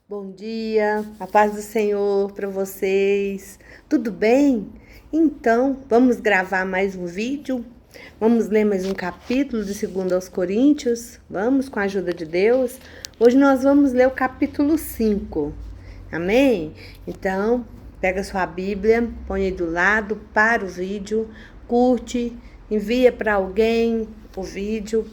Bom dia, a paz do Senhor para vocês. Tudo bem? Então, vamos gravar mais um vídeo? Vamos ler mais um capítulo de 2 aos Coríntios? Vamos, com a ajuda de Deus? Hoje nós vamos ler o capítulo 5. Amém? Então, pega sua Bíblia, põe aí do lado, para o vídeo, curte, envia para alguém o vídeo,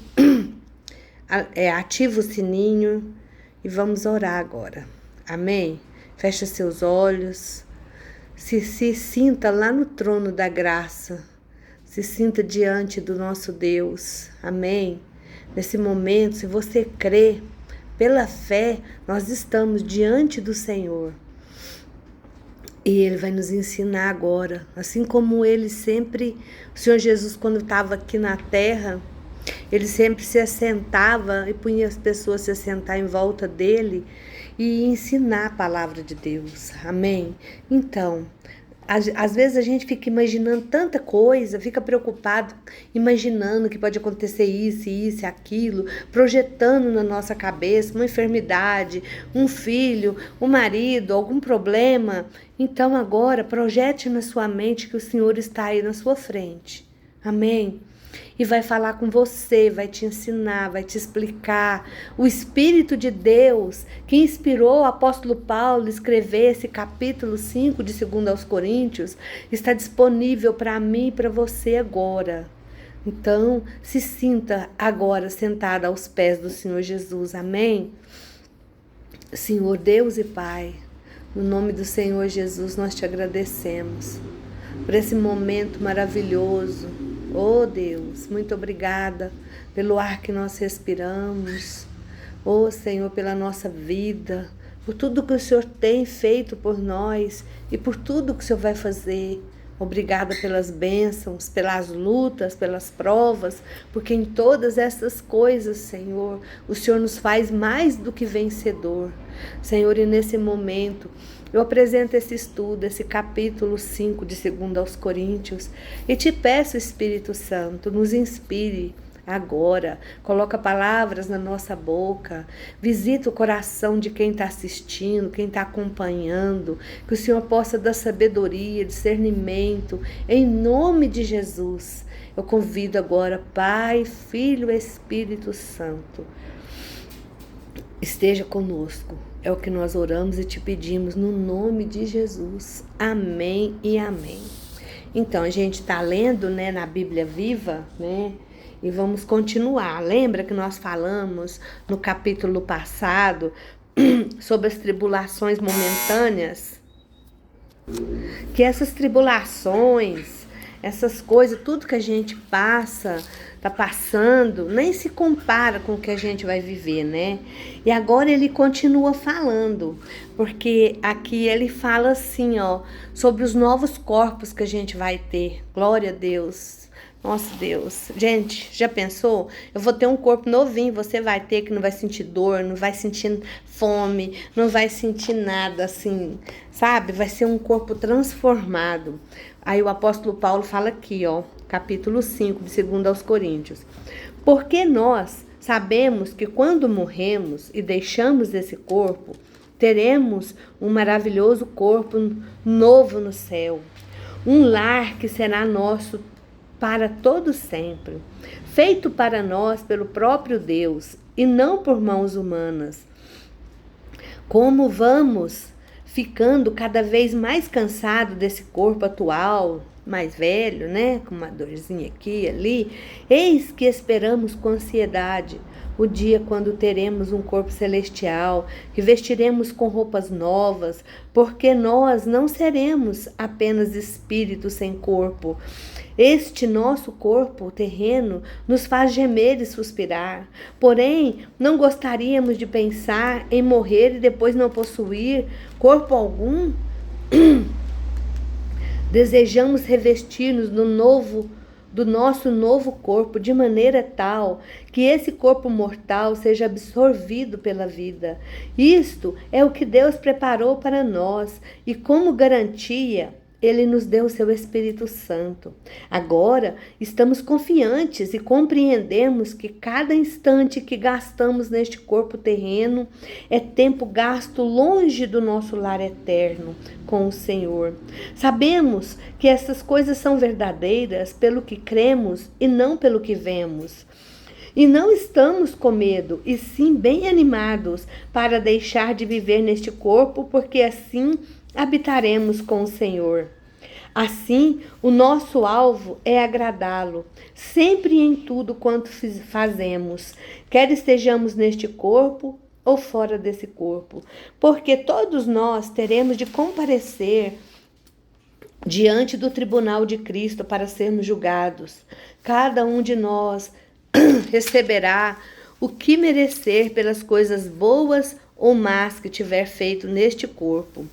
ativa o sininho. E vamos orar agora. Amém? Fecha seus olhos. Se sinta lá no trono da graça. Se sinta diante do nosso Deus. Amém? Nesse momento, se você crê, pela fé, nós estamos diante do Senhor. E Ele vai nos ensinar agora. Assim como Ele sempre, o Senhor Jesus, quando estava aqui na terra, Ele sempre se assentava e punha as pessoas se assentar em volta dele e ensinar a palavra de Deus. Amém? Então, às vezes a gente fica imaginando tanta coisa, fica preocupado, imaginando que pode acontecer isso, aquilo, projetando na nossa cabeça uma enfermidade, um filho, um marido, algum problema. Então agora projete na sua mente que o Senhor está aí na sua frente. Amém? E vai falar com você, vai te ensinar, vai te explicar. O Espírito de Deus, que inspirou o apóstolo Paulo a escrever esse capítulo 5 de 2 aos Coríntios, está disponível para mim e para você agora. Então, se sinta agora sentada aos pés do Senhor Jesus. Amém? Senhor Deus e Pai, no nome do Senhor Jesus, nós te agradecemos por esse momento maravilhoso. Oh Deus, muito obrigada pelo ar que nós respiramos. Oh Senhor, pela nossa vida, por tudo que o Senhor tem feito por nós e por tudo que o Senhor vai fazer. Obrigada pelas bênçãos, pelas lutas, pelas provas, porque em todas essas coisas, Senhor, o Senhor nos faz mais do que vencedor. Senhor, e nesse momento, eu apresento esse estudo, esse capítulo 5 de 2 aos Coríntios, e te peço, Espírito Santo, nos inspire agora, coloca palavras na nossa boca, visita o coração de quem está assistindo, quem está acompanhando, que o Senhor possa dar sabedoria, discernimento, em nome de Jesus. Eu convido agora, Pai, Filho e Espírito Santo, esteja conosco. É o que nós oramos e te pedimos no nome de Jesus. Amém e amém. Então, a gente está lendo, né, na Bíblia Viva, né? E vamos continuar. Lembra que nós falamos no capítulo passado sobre as tribulações momentâneas? Que essas tribulações, essas coisas, tudo que a gente tá passando, nem se compara com o que a gente vai viver, né? E agora ele continua falando, porque aqui ele fala assim, ó, sobre os novos corpos que a gente vai ter. Glória a Deus. Nossa Deus, gente, já pensou? Eu vou ter um corpo novinho, você vai ter, que não vai sentir dor, não vai sentir fome, não vai sentir nada assim, sabe? Vai ser um corpo transformado. Aí o apóstolo Paulo fala aqui, ó, capítulo 5, de 2 aos Coríntios. Porque nós sabemos que quando morremos e deixamos esse corpo, teremos um maravilhoso corpo novo no céu, um lar que será nosso para todo sempre, feito para nós pelo próprio Deus e não por mãos humanas. Como vamos ficando cada vez mais cansado desse corpo atual, mais velho, né, com uma dorzinha aqui e ali, eis que esperamos com ansiedade o dia quando teremos um corpo celestial, que vestiremos com roupas novas, porque nós não seremos apenas espírito sem corpo. Este nosso corpo terreno nos faz gemer e suspirar, porém não gostaríamos de pensar em morrer e depois não possuir corpo algum. Desejamos revestir-nos do nosso novo corpo de maneira tal que esse corpo mortal seja absorvido pela vida. Isto é o que Deus preparou para nós e como garantia Ele nos deu o seu Espírito Santo. Agora estamos confiantes e compreendemos que cada instante que gastamos neste corpo terreno é tempo gasto longe do nosso lar eterno com o Senhor. Sabemos que essas coisas são verdadeiras pelo que cremos e não pelo que vemos. E não estamos com medo, e sim bem animados para deixar de viver neste corpo, porque assim habitaremos com o Senhor. Assim, o nosso alvo é agradá-lo, sempre e em tudo quanto fazemos, quer estejamos neste corpo ou fora desse corpo, porque todos nós teremos de comparecer diante do tribunal de Cristo para sermos julgados. Cada um de nós receberá o que merecer pelas coisas boas ou más que tiver feito neste corpo.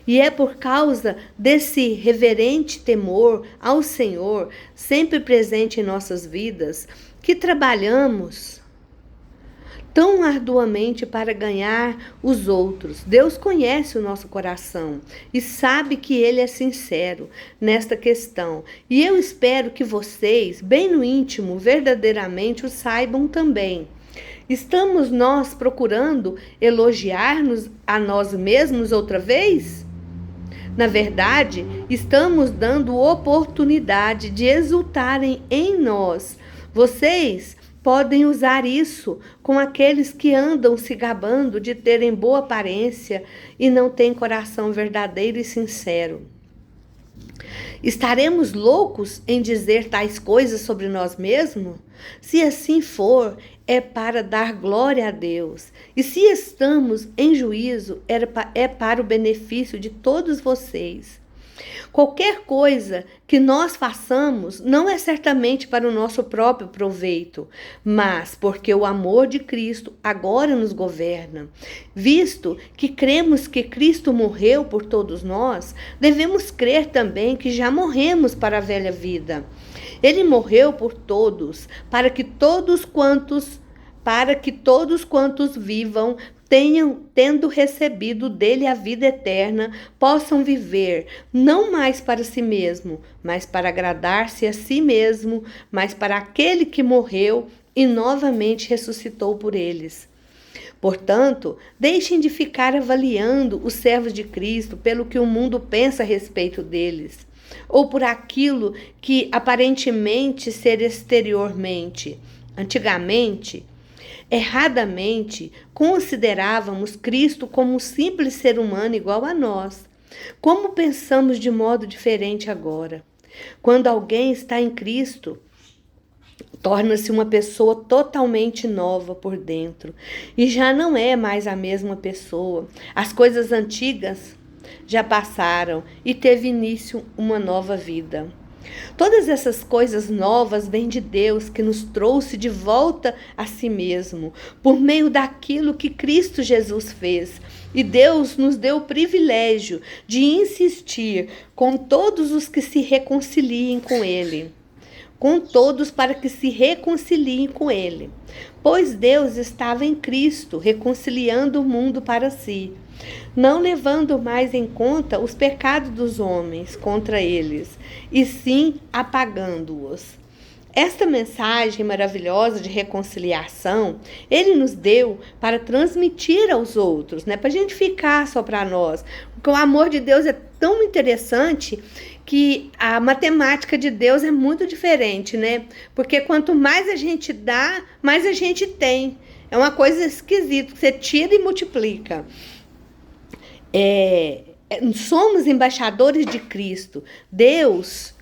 E é por causa desse reverente temor ao Senhor, sempre presente em nossas vidas, que trabalhamos tão arduamente para ganhar os outros. Deus conhece o nosso coração e sabe que Ele é sincero nesta questão. E eu espero que vocês, bem no íntimo, verdadeiramente o saibam também. Estamos nós procurando elogiar-nos a nós mesmos outra vez? Na verdade, estamos dando oportunidade de exultarem em nós. Vocês podem usar isso com aqueles que andam se gabando de terem boa aparência e não têm coração verdadeiro e sincero. Estaremos loucos em dizer tais coisas sobre nós mesmos? Se assim for, é para dar glória a Deus. E se estamos em juízo, é para o benefício de todos vocês. Qualquer coisa que nós façamos não é certamente para o nosso próprio proveito, mas porque o amor de Cristo agora nos governa. Visto que cremos que Cristo morreu por todos nós, devemos crer também que já morremos para a velha vida. Ele morreu por todos, para que todos quantos vivam, tendo recebido dele a vida eterna, possam viver, não mais para si mesmo, mas para agradar-se a si mesmo, mas para aquele que morreu e novamente ressuscitou por eles. Portanto, deixem de ficar avaliando os servos de Cristo pelo que o mundo pensa a respeito deles, ou por aquilo que aparentemente ser exteriormente. Antigamente, erradamente, considerávamos Cristo como um simples ser humano igual a nós. Como pensamos de modo diferente agora? Quando alguém está em Cristo, torna-se uma pessoa totalmente nova por dentro e já não é mais a mesma pessoa. As coisas antigas já passaram e teve início uma nova vida. Todas essas coisas novas vêm de Deus, que nos trouxe de volta a si mesmo, por meio daquilo que Cristo Jesus fez. E Deus nos deu o privilégio de insistir com todos os que se reconciliem com Ele. Com todos para que se reconciliem com Ele. Pois Deus estava em Cristo, reconciliando o mundo para si, não levando mais em conta os pecados dos homens contra eles, e sim apagando-os. Esta mensagem maravilhosa de reconciliação, Ele nos deu para transmitir aos outros, não é para a gente ficar só para nós, porque o amor de Deus é tão interessante que a matemática de Deus é muito diferente, né? Porque quanto mais a gente dá, mais a gente tem. É uma coisa esquisita, você tira e multiplica. Somos embaixadores de Cristo. Deus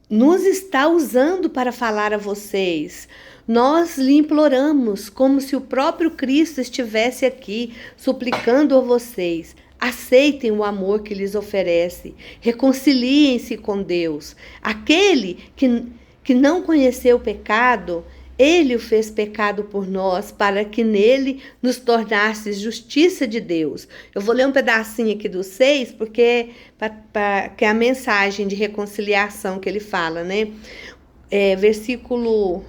nos está usando para falar a vocês. Nós lhe imploramos como se o próprio Cristo estivesse aqui, suplicando a vocês. Aceitem o amor que lhes oferece. Reconciliem-se com Deus. Aquele que não conheceu o pecado, Ele o fez pecado por nós, para que nele nos tornasse justiça de Deus. Eu vou ler um pedacinho aqui do 6, porque que é a mensagem de reconciliação que ele fala, né? Versículo...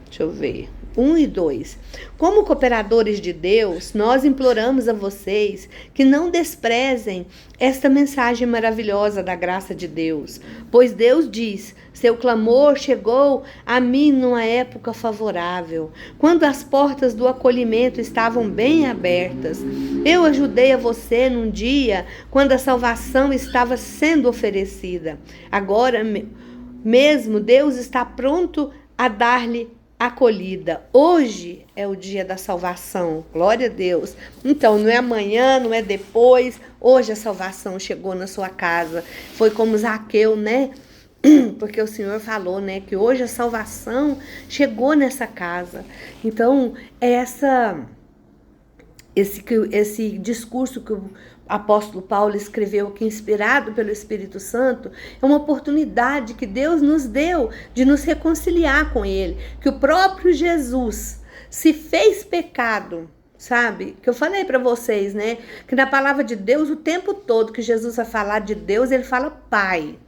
Deixa eu ver. 1 e 2. Como cooperadores de Deus, nós imploramos a vocês que não desprezem esta mensagem maravilhosa da graça de Deus, pois Deus diz: seu clamor chegou a mim numa época favorável, quando as portas do acolhimento estavam bem abertas. Eu ajudei a você num dia quando a salvação estava sendo oferecida. Agora mesmo Deus está pronto a dar-lhe acolhida. Hoje é o dia da salvação. Glória a Deus. Então, não é amanhã, não é depois. Hoje a salvação chegou na sua casa. Foi como Zaqueu, né? Porque o Senhor falou, né, que hoje a salvação chegou nessa casa. Então, esse discurso que o apóstolo Paulo escreveu aqui, inspirado pelo Espírito Santo, é uma oportunidade que Deus nos deu de nos reconciliar com Ele, que o próprio Jesus se fez pecado, sabe? Que eu falei para vocês, né, que na palavra de Deus, o tempo todo que Jesus vai falar de Deus, ele fala Pai.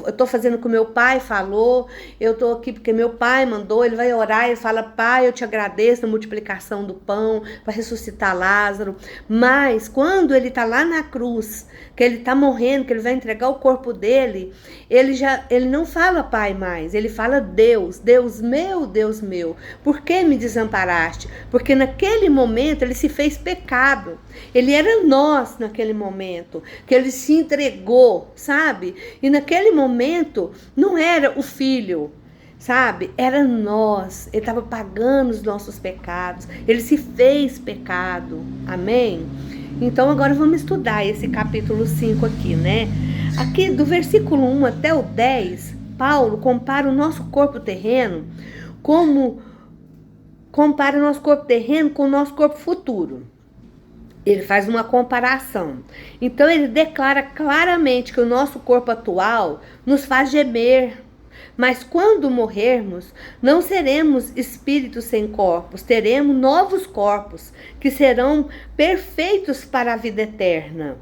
Eu estou fazendo o que meu pai falou, eu estou aqui porque meu pai mandou, ele vai orar, ele fala: Pai, eu te agradeço na multiplicação do pão, para ressuscitar Lázaro. Mas quando ele está lá na cruz, que ele está morrendo, que ele vai entregar o corpo dele, ele não fala Pai mais, ele fala Deus, Deus meu, por que me desamparaste? Porque naquele momento ele se fez pecado, ele era nós naquele momento, que ele se entregou, sabe? E naquele momento não era o filho, sabe? Era nós. Ele estava pagando os nossos pecados. Ele se fez pecado. Amém? Então agora vamos estudar esse capítulo 5 aqui, né? Aqui do versículo 1 até o 10, Paulo compara o nosso corpo terreno com o nosso corpo futuro. Ele faz uma comparação. Então ele declara claramente que o nosso corpo atual nos faz gemer. Mas quando morrermos, não seremos espíritos sem corpos, teremos novos corpos que serão perfeitos para a vida eterna.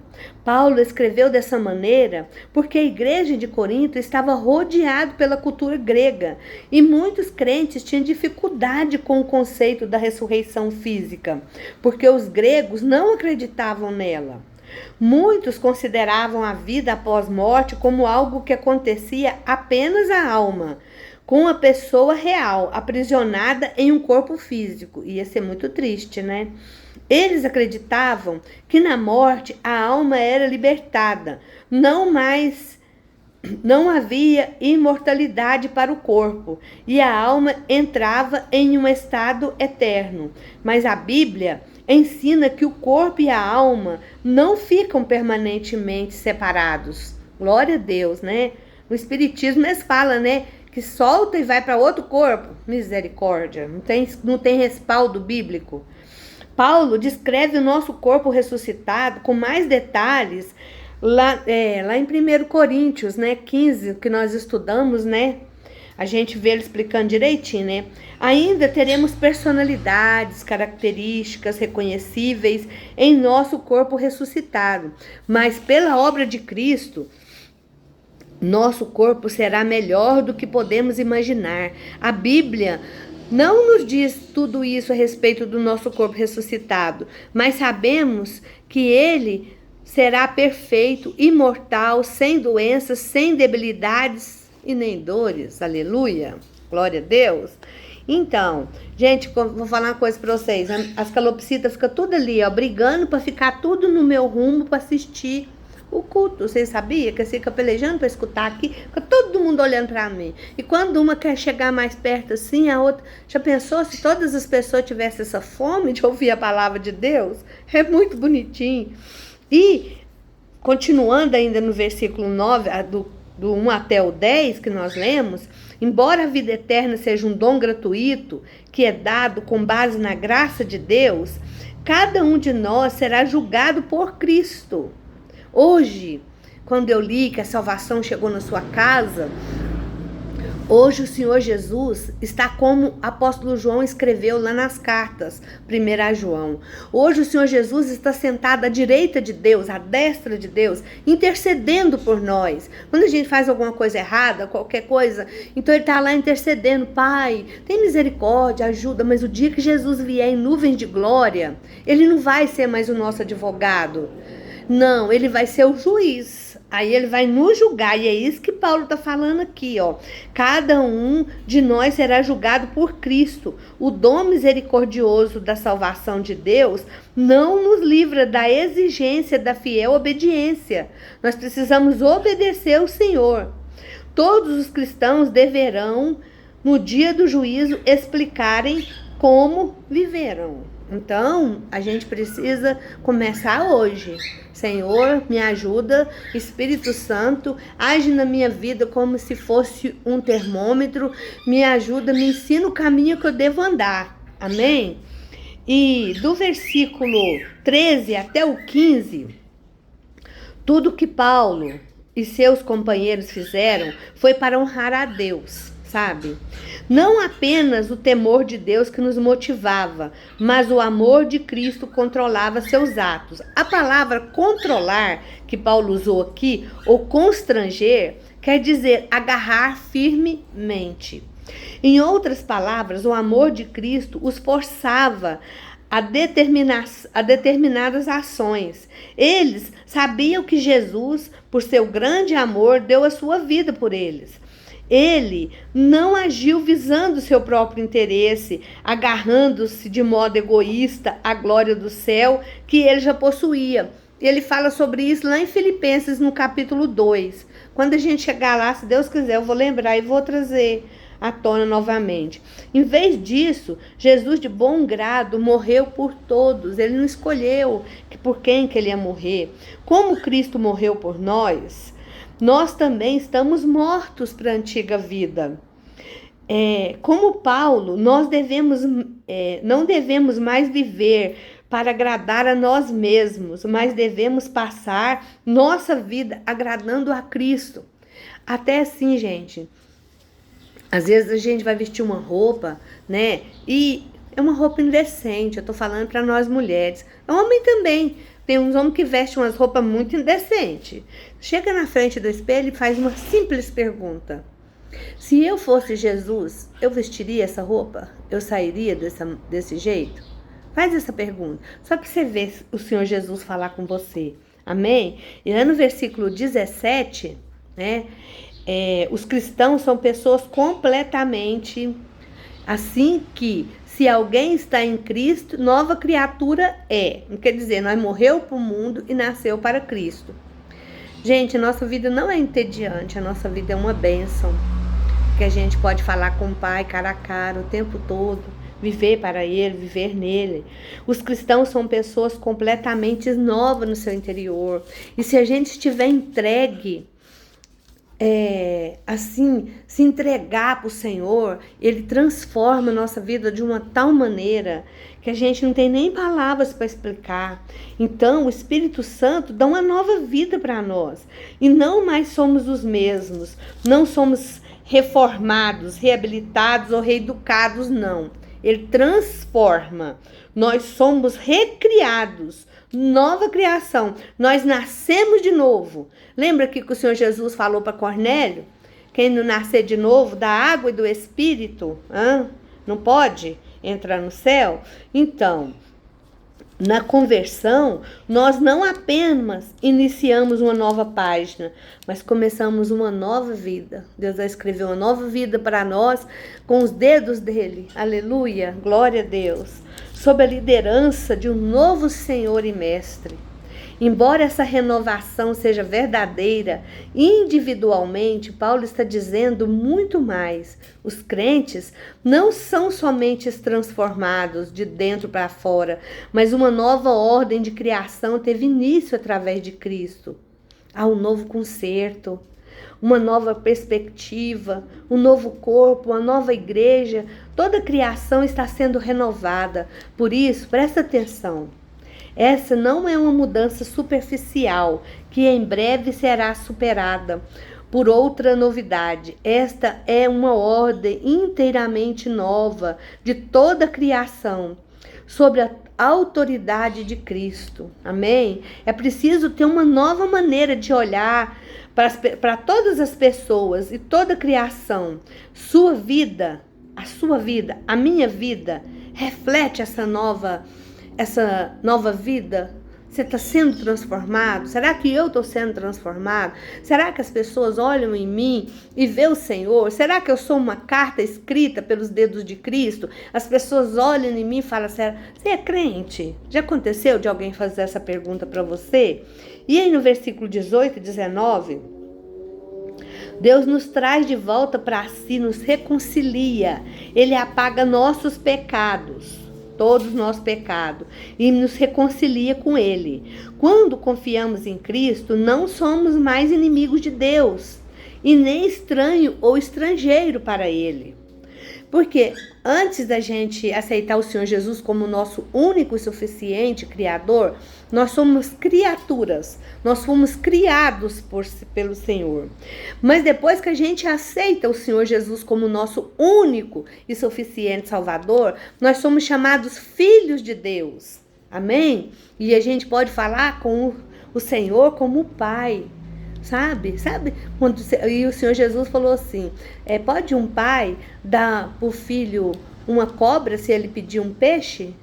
Paulo escreveu dessa maneira porque a igreja de Corinto estava rodeada pela cultura grega e muitos crentes tinham dificuldade com o conceito da ressurreição física, porque os gregos não acreditavam nela. Muitos consideravam a vida após morte como algo que acontecia apenas à alma, com a pessoa real, aprisionada em um corpo físico. Ia ser muito triste, né? Eles acreditavam que na morte a alma era libertada, não havia imortalidade para o corpo e a alma entrava em um estado eterno. Mas a Bíblia ensina que o corpo e a alma não ficam permanentemente separados. Glória a Deus, né? No Espiritismo eles falam, né, que solta e vai para outro corpo. Misericórdia, não tem respaldo bíblico. Paulo descreve o nosso corpo ressuscitado com mais detalhes lá em 1 Coríntios, né, 15, que nós estudamos, né? A gente vê ele explicando direitinho, né? Ainda teremos personalidades, características reconhecíveis em nosso corpo ressuscitado. Mas pela obra de Cristo, nosso corpo será melhor do que podemos imaginar. A Bíblia não nos diz tudo isso a respeito do nosso corpo ressuscitado, mas sabemos que ele será perfeito, imortal, sem doenças, sem debilidades e nem dores. Aleluia, glória a Deus. Então, gente, vou falar uma coisa para vocês. As calopsitas ficam tudo ali, ó, brigando para ficar tudo no meu rumo para assistir o culto. Vocês sabiam que fica pelejando para escutar aqui? Fica todo mundo olhando para mim. E quando uma quer chegar mais perto assim, a outra... Já pensou se todas as pessoas tivessem essa fome de ouvir a palavra de Deus? É muito bonitinho. E, continuando ainda no versículo 9, do 1 até o 10 que nós lemos, embora a vida eterna seja um dom gratuito que é dado com base na graça de Deus, cada um de nós será julgado por Cristo. Hoje, quando eu li que a salvação chegou na sua casa, Hoje o Senhor Jesus está como o apóstolo João escreveu lá nas cartas, 1 João. Hoje o Senhor Jesus está sentado à direita de Deus, à destra de Deus, intercedendo por nós. Quando a gente faz alguma coisa errada, qualquer coisa, então ele está lá intercedendo. Pai, tem misericórdia, ajuda, mas o dia que Jesus vier em nuvens de glória, ele não vai ser mais o nosso advogado. Não, ele vai ser o juiz. Aí ele vai nos julgar, e é isso que Paulo está falando aqui, ó. Cada um de nós será julgado por Cristo. O dom misericordioso da salvação de Deus não nos livra da exigência da fiel obediência. Nós precisamos obedecer ao Senhor. Todos os cristãos deverão, no dia do juízo, explicarem como viveram. Então, a gente precisa começar hoje. Senhor, me ajuda, Espírito Santo, age na minha vida como se fosse um termômetro, me ajuda, me ensina o caminho que eu devo andar. Amém? E do versículo 13 até o 15, tudo que Paulo e seus companheiros fizeram foi para honrar a Deus, sabe? Não apenas o temor de Deus que nos motivava, mas o amor de Cristo controlava seus atos. A palavra controlar, que Paulo usou aqui, ou constranger, quer dizer agarrar firmemente. Em outras palavras, o amor de Cristo os forçava a determinadas ações. Eles sabiam que Jesus, por seu grande amor, deu a sua vida por eles. Ele não agiu visando seu próprio interesse, agarrando-se de modo egoísta à glória do céu que ele já possuía. Ele fala sobre isso lá em Filipenses, no capítulo 2. Quando a gente chegar lá, se Deus quiser, eu vou lembrar e vou trazer à tona novamente. Em vez disso, Jesus de bom grado morreu por todos. Ele não escolheu por quem que ele ia morrer. Como Cristo morreu por nós, nós também estamos mortos para a antiga vida. Como Paulo, nós não devemos mais viver para agradar a nós mesmos, mas devemos passar nossa vida agradando a Cristo. Até assim, gente, às vezes a gente vai vestir uma roupa, né? E é uma roupa indecente, eu tô falando para nós mulheres. É homem também. Tem uns homens que vestem umas roupas muito indecentes. Chega na frente do espelho e faz uma simples pergunta. Se eu fosse Jesus, eu vestiria essa roupa? Eu sairia desse jeito? Faz essa pergunta. Só para você ver o Senhor Jesus falar com você. Amém? E lá no versículo 17, né? Os cristãos são pessoas completamente assim que, se alguém está em Cristo, nova criatura é. Não quer dizer, nós morreu para o mundo e nasceu para Cristo. Gente, a nossa vida não é entediante, a nossa vida é uma bênção. Que a gente pode falar com o Pai cara a cara o tempo todo, viver para Ele, viver nele. Os cristãos são pessoas completamente novas no seu interior. E se a gente estiver entregue, assim, se entregar para o Senhor, Ele transforma a nossa vida de uma tal maneira que a gente não tem nem palavras para explicar. Então, o Espírito Santo dá uma nova vida para nós. E não mais somos os mesmos. Não somos reformados, reabilitados ou reeducados, não. Ele transforma. Nós somos recriados. Nova criação, nós nascemos de novo. Lembra que o Senhor Jesus falou para Cornélio? Quem não nascer de novo da água e do Espírito, não pode entrar no céu? Então, na conversão, nós não apenas iniciamos uma nova página, mas começamos uma nova vida. Deus vai escrever uma nova vida para nós com os dedos dele. Aleluia, glória a Deus. Sob a liderança de um novo Senhor e Mestre. Embora essa renovação seja verdadeira, individualmente, Paulo está dizendo muito mais. Os crentes não são somente transformados de dentro para fora, mas uma nova ordem de criação teve início através de Cristo. Há um novo concerto, uma nova perspectiva, um novo corpo, uma nova igreja. Toda a criação está sendo renovada. Por isso, presta atenção. Essa não é uma mudança superficial, que em breve será superada. por outra novidade. Esta é uma ordem inteiramente nova de toda a criação, sobre a autoridade de Cristo. Amém? É preciso ter uma nova maneira de olhar para todas as pessoas e toda a criação. Sua vida, a minha vida, reflete essa nova vida. Você está sendo transformado? Será que eu estou sendo transformado? Será que as pessoas olham em mim e vê o Senhor? Será que eu sou uma carta escrita pelos dedos de Cristo? As pessoas olham em mim e falam, você é crente? Já aconteceu de alguém fazer essa pergunta para você? E aí no versículo 18 e 19, Deus nos traz de volta para si, nos reconcilia. Ele apaga nossos pecados. Todos os nossos pecados, e nos reconcilia com Ele. Quando confiamos em Cristo, não somos mais inimigos de Deus, e nem estranho ou estrangeiro para Ele. Porque antes da gente aceitar o Senhor Jesus como nosso único e suficiente Criador, nós somos criaturas, nós fomos criados pelo Senhor. Mas depois que a gente aceita o Senhor Jesus como nosso único e suficiente Salvador, nós somos chamados filhos de Deus. Amém? E a gente pode falar com o Senhor como Pai. Sabe? E o Senhor Jesus falou assim, pode um pai dar para o filho uma cobra se ele pedir um peixe?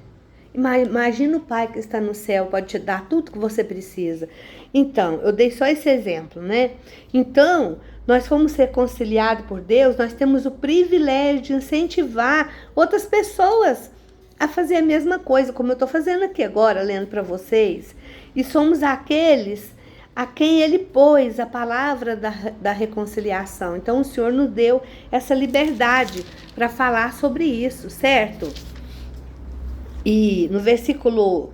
Imagina o pai que está no céu, pode te dar tudo que você precisa. Então, eu dei só esse exemplo, né? Então, nós fomos reconciliados por Deus, nós temos o privilégio de incentivar outras pessoas a fazer a mesma coisa, como eu estou fazendo aqui agora, lendo para vocês. E somos aqueles a quem Ele pôs a palavra da reconciliação. Então, o Senhor nos deu essa liberdade para falar sobre isso, certo? E no versículo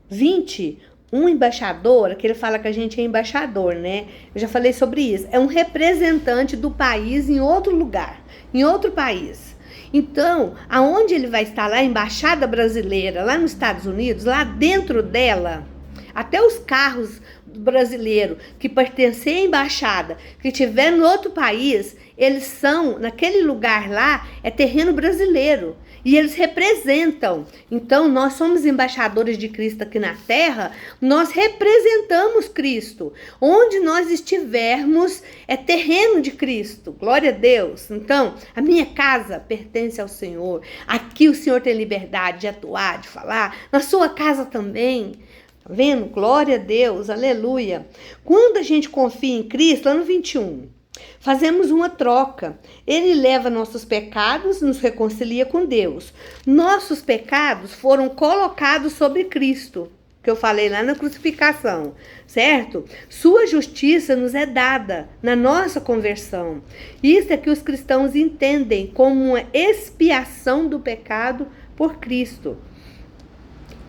20, um embaixador, que ele fala que a gente é embaixador, né? Eu já falei sobre isso. É um representante do país em outro lugar, em outro país. Então, aonde ele vai estar lá, a embaixada brasileira, lá nos Estados Unidos, lá dentro dela, até os carros brasileiros que pertencem à embaixada, que estiver no outro país, eles são, naquele lugar lá, é terreno brasileiro. E eles representam. Então, nós somos embaixadores de Cristo aqui na terra, nós representamos Cristo. Onde nós estivermos, é terreno de Cristo. Glória a Deus. Então, a minha casa pertence ao Senhor. Aqui o Senhor tem liberdade de atuar, de falar. Na sua casa também. Tá vendo? Glória a Deus, aleluia. Quando a gente confia em Cristo, lá no 21, fazemos uma troca. Ele leva nossos pecados, nos reconcilia com Deus. Nossos pecados foram colocados sobre Cristo, que eu falei lá na crucificação, certo? Sua justiça nos é dada na nossa conversão. Isso é que os cristãos entendem como uma expiação do pecado por Cristo.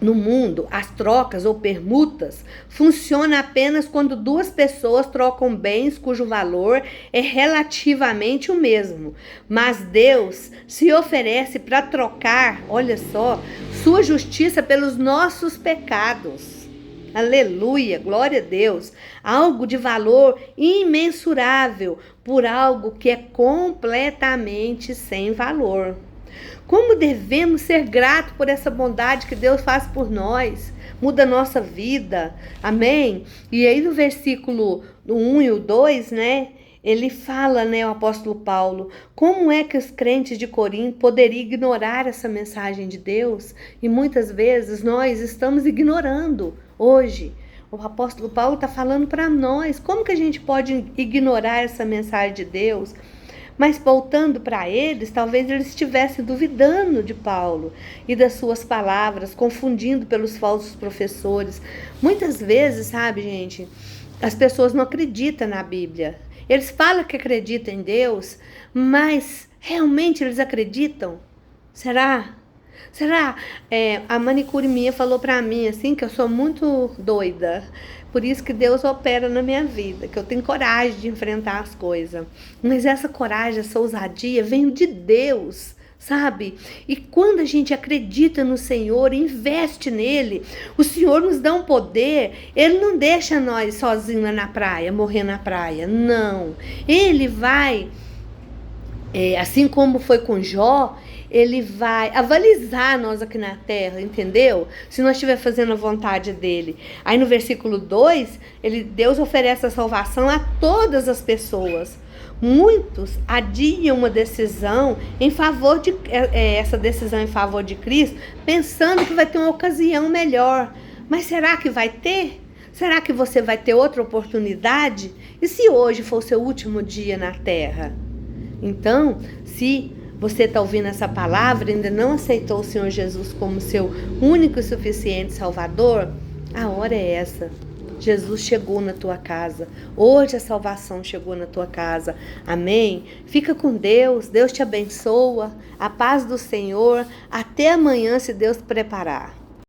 No mundo, as trocas ou permutas funcionam apenas quando duas pessoas trocam bens cujo valor é relativamente o mesmo. Mas Deus se oferece para trocar, olha só, sua justiça pelos nossos pecados. Aleluia, glória a Deus. Algo de valor imensurável por algo que é completamente sem valor. Como devemos ser gratos por essa bondade que Deus faz por nós, muda a nossa vida, amém? E aí no versículo 1 e o 2, né, ele fala, né, o apóstolo Paulo, como é que os crentes de Corinto poderiam ignorar essa mensagem de Deus? E muitas vezes nós estamos ignorando hoje. O apóstolo Paulo está falando para nós, como que a gente pode ignorar essa mensagem de Deus? Mas voltando para eles, talvez eles estivessem duvidando de Paulo e das suas palavras, confundindo pelos falsos professores. Muitas vezes, sabe, gente, as pessoas não acreditam na Bíblia. Eles falam que acreditam em Deus, mas realmente eles acreditam? Será? A manicure minha falou para mim assim que eu sou muito doida. Por isso que Deus opera na minha vida, que eu tenho coragem de enfrentar as coisas. Mas essa coragem, essa ousadia vem de Deus, sabe? E quando a gente acredita no Senhor, investe nele, o Senhor nos dá um poder. Ele não deixa nós sozinhos lá na praia, morrer na praia, não. Ele vai, assim como foi com Jó, ele vai avalizar nós aqui na terra, entendeu? Se nós estiver fazendo a vontade dele. Aí no versículo 2, Deus oferece a salvação a todas as pessoas. Muitos adiam uma decisão em favor de essa decisão em favor de Cristo, pensando que vai ter uma ocasião melhor. Mas será que vai ter? Será que você vai ter outra oportunidade? E se hoje for o seu último dia na terra? Então, se você está ouvindo essa palavra e ainda não aceitou o Senhor Jesus como seu único e suficiente Salvador, a hora é essa. Jesus chegou na tua casa. Hoje a salvação chegou na tua casa. Amém? Fica com Deus. Deus te abençoa. A paz do Senhor. Até amanhã, se Deus preparar.